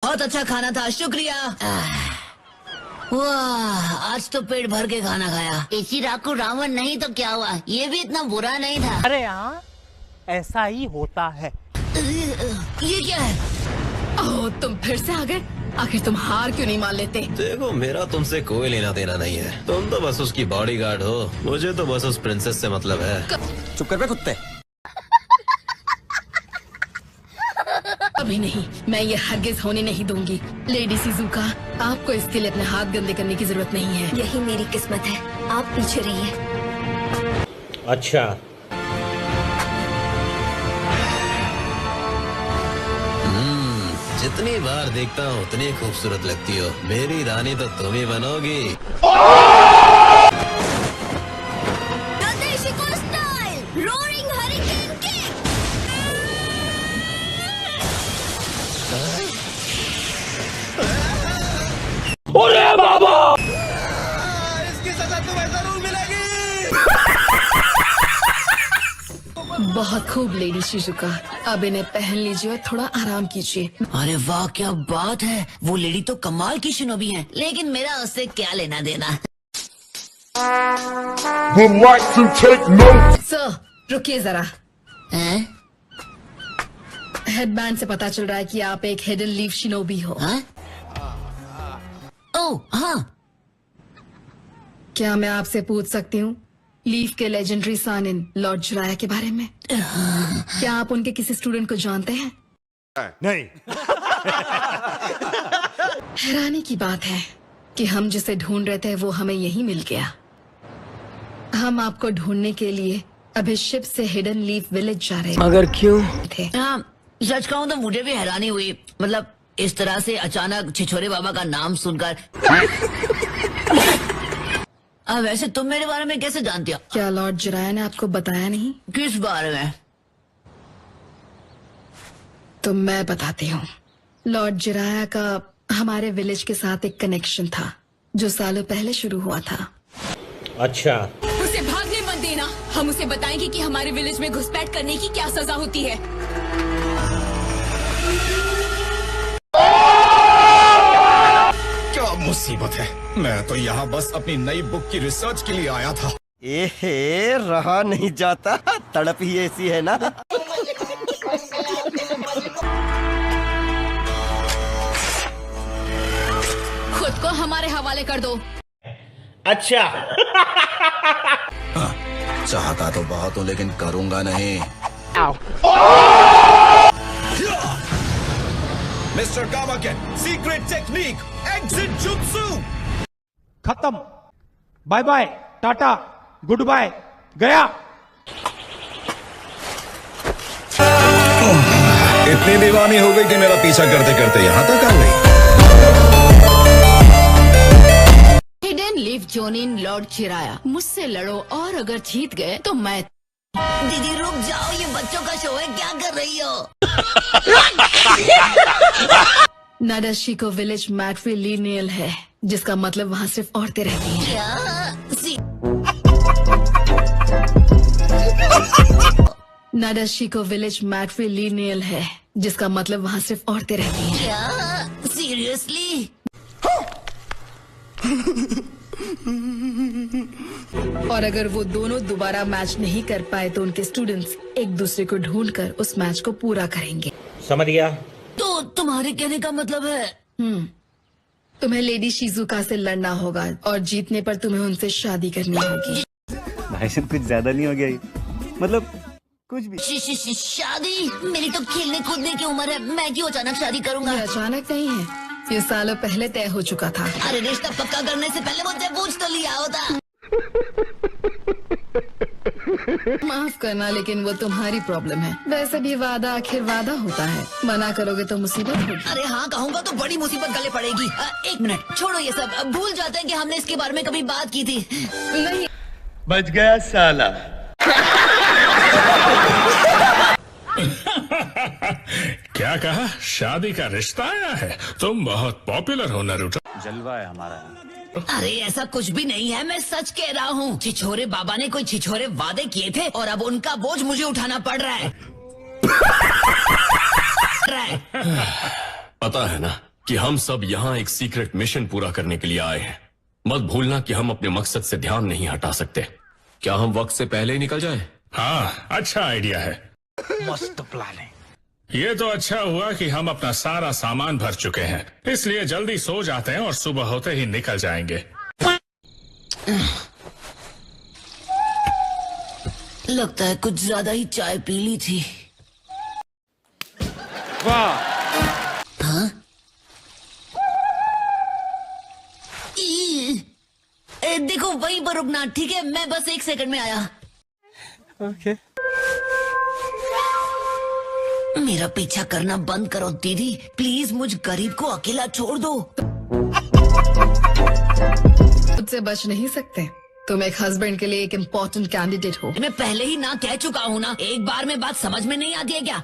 बहुत अच्छा खाना था, शुक्रिया। वाह, आज तो पेट भर के खाना खाया। इसी राकू रावण नहीं तो क्या हुआ, ये भी इतना बुरा नहीं था। अरे हाँ, ऐसा ही होता है। ये क्या है? ओह, तुम फिर से आ गए। आखिर तुम हार क्यों नहीं मान लेते? देखो, मेरा तुमसे कोई लेना देना नहीं है। तुम तो बस उसकी बॉडीगार्ड हो, मुझे तो बस उस प्रिंसेस से मतलब है। चुप कर बे कुत्ते। अभी नहीं, मैं ये हरगिज होने नहीं दूंगी। लेडी शिजुका, आपको इसके लिए अपने हाथ गंदे करने की जरूरत नहीं है। यही मेरी किस्मत है, आप पीछे रहिए। अच्छा, जितनी बार देखता हूँ उतनी खूबसूरत लगती हो। मेरी रानी तो तुम ही बनोगी। Roaring hurricane kick. इसकी सजा तुम्हें जरूर मिलेगी। बहुत खूब लेडी शिजुका, अब इन्हें पहन लीजिए और थोड़ा आराम कीजिए। अरे वाह, क्या बात है। वो लेडी तो कमाल की शिनोबी है, लेकिन मेरा उससे क्या लेना देना। would like to take note. Sir, रुकिए जरा। हेडबैंड से पता चल रहा है कि आप एक हिडन लीफ शिनोबी हो। ओह हाँ, क्या मैं आपसे पूछ सकती हूँ लीफ के लेजेंडरी सानिन लॉर्ड जिराया के बारे में? क्या आप उनके किसी स्टूडेंट को जानते हैं? नहीं। हैरानी की बात है कि हम जिसे ढूंढ रहे थे वो हमें यहीं मिल गया। हम आपको ढूंढने के लिए अभी शिप से हिडन लीफ विलेज जा रहे मगर क्यों? थे। हाँ, सच कहूँ तो मुझे भी हैरानी हुई। मतलब इस तरह से अचानक छिछोरे बाबा का नाम सुनकर। वैसे तुम मेरे बारे में कैसे जानती हो? क्या लॉर्ड जिराया ने आपको बताया नहीं? किस बारे में? तो मैं बताती हूँ। लॉर्ड जिराया का हमारे विलेज के साथ एक कनेक्शन था जो सालों पहले शुरू हुआ था। अच्छा, उसे भागने मत देना, हम उसे बताएंगे कि हमारे विलेज में घुसपैठ करने की क्या सजा होती है। क्या मुसीबत है। मैं तो यहाँ बस अपनी नई बुक की रिसर्च के लिए आया था। एहे, रहा नहीं जाता, तड़प ही ऐसी है ना। खुद को हमारे हवाले कर दो। अच्छा। चाहता तो बहुत हूँ लेकिन करूँगा नहीं। Mister Kamaken, secret technique, exit jutsu. खत्म, bye bye, tata, goodbye, गया। इतनी दीवानी हो गई कि मेरा पीछा करते करते यहाँ तक आ गई। हिडन लीफ जोनिन लॉर्ड चिराया, मुझसे लड़ो और अगर जीत गए तो मैं। दीदी रुक जाओ, ये बच्चों का शो है, क्या कर रही हो? नाडाशिको विलेज मैट्रिलिनियल है, जिसका मतलब वहाँ सिर्फ औरतें रहती हैं। नाडाशिको विलेज मैट्रिलिनियल है, जिसका मतलब वहाँ सिर्फ औरतें रहती हैं। क्या? सीरियसली? और अगर वो दोनों दोबारा मैच नहीं कर पाए तो उनके स्टूडेंट्स एक दूसरे को ढूंढकर उस मैच को पूरा करेंगे। समझ गया। तो तुम्हारे कहने का मतलब है? तुम्हें लेडी शिजुका से लड़ना होगा और जीतने पर तुम्हें उनसे शादी करनी होगी। भाई साहब, कुछ ज्यादा नहीं हो गया ये? मतलब कुछ भी। शादी? मेरी तो खेलने कूदने की उम्र है, मैं क्यों अचानक शादी करूंगा? ये अचानक नहीं है, ये सालों पहले तय हो चुका था। अरे रिश्ता पक्का करने से पहले मुझसे पूछ तो लिया होता। माफ करना, लेकिन वो तुम्हारी प्रॉब्लम है। वैसे भी वादा आखिर वादा होता है, मना करोगे तो मुसीबत होगी। अरे हाँ कहूँगा तो बड़ी मुसीबत गले पड़ेगी। एक मिनट छोड़ो ये सब, अब भूल जाते हैं कि हमने इसके बारे में कभी बात की थी। नहीं, बच गया साला। क्या कहा? शादी का रिश्ता आया है? तुम बहुत पॉपुलर हो नारुतो। जलवा है हमारा। अरे ऐसा कुछ भी नहीं है, मैं सच कह रहा हूँ। छिछोरे बाबा ने कोई छिछोरे वादे किए थे और अब उनका बोझ मुझे उठाना पड़ रहा है। पता है ना कि हम सब यहाँ एक सीक्रेट मिशन पूरा करने के लिए आए हैं। मत भूलना कि हम अपने मकसद से ध्यान नहीं हटा सकते। क्या हम वक्त से पहले ही निकल जाएं? हाँ, अच्छा आइडिया है। मस्त प्लान है। ये तो अच्छा हुआ कि हम अपना सारा सामान भर चुके हैं, इसलिए जल्दी सो जाते हैं और सुबह होते ही निकल जाएंगे। लगता है कुछ ज्यादा ही चाय पी ली थी। वाह। हाँ? देखो वहीं पर रुकना, ठीक है? मैं बस 1 सेकंड में आया। ओके। मेरा पीछा करना बंद करो दीदी, प्लीज मुझ गरीब को अकेला छोड़ दो। मुझसे बच नहीं सकते। तुम एक हस्बैंड के लिए एक इम्पोर्टेंट कैंडिडेट हो। मैं पहले ही ना कह चुका हूँ ना, एक बार में बात समझ में नहीं आती है क्या?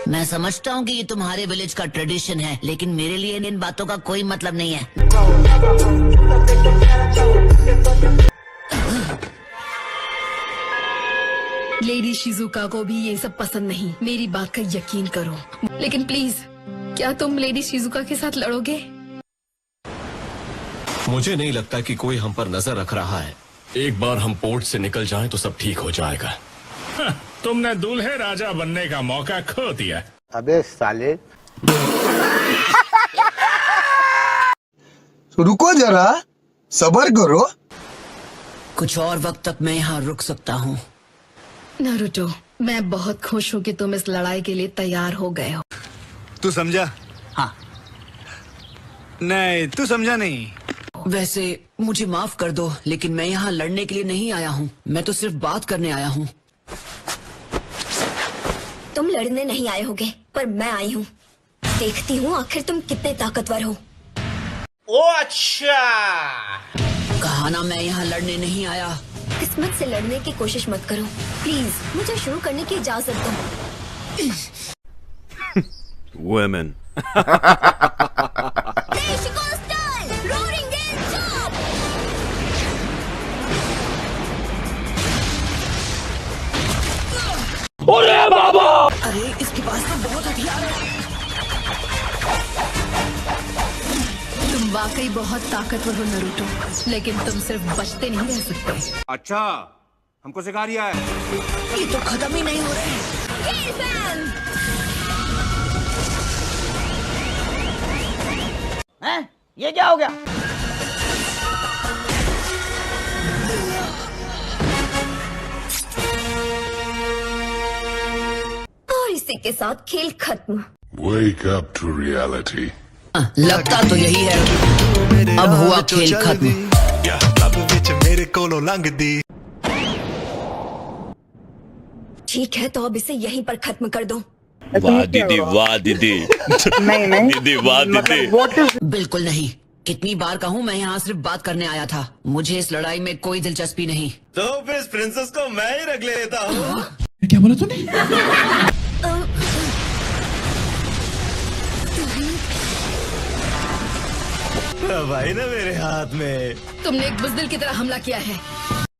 मैं समझता हूँ कि ये तुम्हारे विलेज का ट्रेडिशन है, लेकिन मेरे लिए इन बातों का कोई मतलब नहीं है। लेडी शिजुका को भी ये सब पसंद नहीं, मेरी बात का यकीन करो। लेकिन प्लीज, क्या तुम लेडी शिजुका के साथ लड़ोगे? मुझे नहीं लगता कि कोई हम पर नजर रख रहा है। एक बार हम पोर्ट से निकल जाएं तो सब ठीक हो जाएगा। हाँ, तुमने दूल्हे राजा बनने का मौका खो दिया। अबे साले। रुको जरा, सब्र करो। कुछ और वक्त तक मैं यहाँ रुक सकता हूँ। नारुतो, मैं बहुत खुश हूँ कि तुम इस लड़ाई के लिए तैयार हो गए हो। तू समझा? हाँ। नहीं, तू समझा नहीं। वैसे मुझे माफ कर दो, लेकिन मैं यहाँ लड़ने के लिए नहीं आया हूँ। मैं तो सिर्फ बात करने आया हूँ। तुम लड़ने नहीं आए होगे, पर मैं आई हूँ। देखती हूँ आखिर तुम कितने ताकतवर हो। ओ अच्छा। कहा ना मैं यहाँ लड़ने नहीं आया। किस्मत से लड़ने की कोशिश मत करो प्लीज। मुझे शुरू करने की इजाजत दो। Women. अरे बाबा! अरे इसके पास तो बहुत हथियार है। तुम वाकई बहुत ताकतवर हो नारुतो, लेकिन तुम सिर्फ बचते नहीं रह सकते। अच्छा, हमको सिखा रिया है। ये तो खत्म ही नहीं हो रहे। हैं? ये क्या हो गया? और इसी के साथ खेल खत्म। Wake up to reality. लगता तो यही है। अब हुआ खेल खत्म। ठीक है, तो अब इसे यहीं पर खत्म कर दो। वाह दीदी, वाह दीदी। नहीं दीदी, वाह दीदी। बिल्कुल नहीं। कितनी बार कहूँ, मैं यहाँ सिर्फ बात करने आया था। मुझे इस लड़ाई में कोई दिलचस्पी नहीं। तो फिर इस प्रिंसेस को मैं ही रख लेता हूँ। क्या बोला तूने? भाई ना मेरे हाथ में। तुमने एक बुज़दिल की तरह हमला किया है।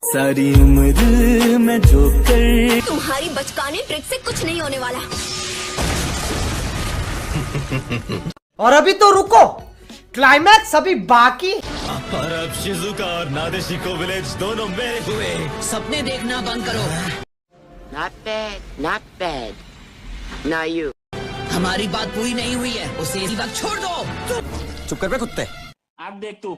सारी उम्र में जो कर। तुम्हारी बचकाने ट्रिक से कुछ नहीं होने वाला। और अभी तो रुको, क्लाइमैक्स अभी बाकी। और अब शिजुका और नादेशिको विलेज दोनों मेरे हुए। सपने देखना बंद करो। Not bad, not bad. Now you. हमारी बात पूरी नहीं हुई है, उसे इसी वक्त छोड़ दो। चुप कर बे कुत्ते। अब देख तू,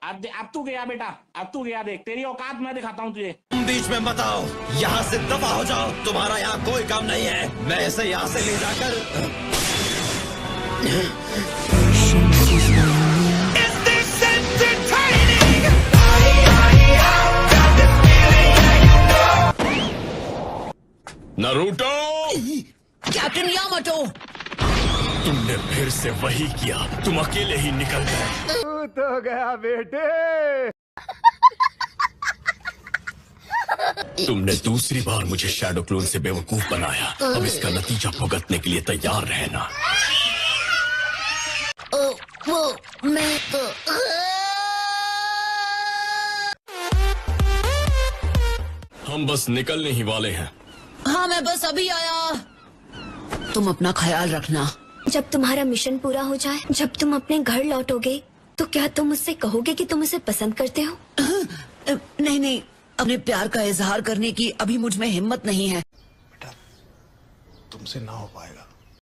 अब तू गया बेटा, अब तू गया। देख तेरी औकात मैं दिखाता हूँ तुझे। तुम बीच में मत आओ, यहाँ से दफा हो जाओ। तुम्हारा यहाँ कोई काम नहीं है। मैं इसे यहाँ से ले जाकर नारुतो। कैप्टन यामाटो, तुमने फिर से वही किया। तुम अकेले ही निकल गए। तो गया बेटे। तुमने दूसरी बार मुझे शैडो क्लोन से बेवकूफ बनाया। अब इसका नतीजा भुगतने के लिए तैयार रहना। वो मैं तो हम बस निकलने ही वाले हैं। हाँ, मैं बस अभी आया। तुम अपना ख्याल रखना। जब तुम्हारा मिशन पूरा हो जाए, जब तुम अपने घर लौटोगे, तो क्या तुम मुझसे कहोगे कि तुम उसे पसंद करते हो? नहीं नहीं, अपने प्यार का इजहार करने की अभी मुझ में हिम्मत नहीं है। तुमसे ना हो पाएगा।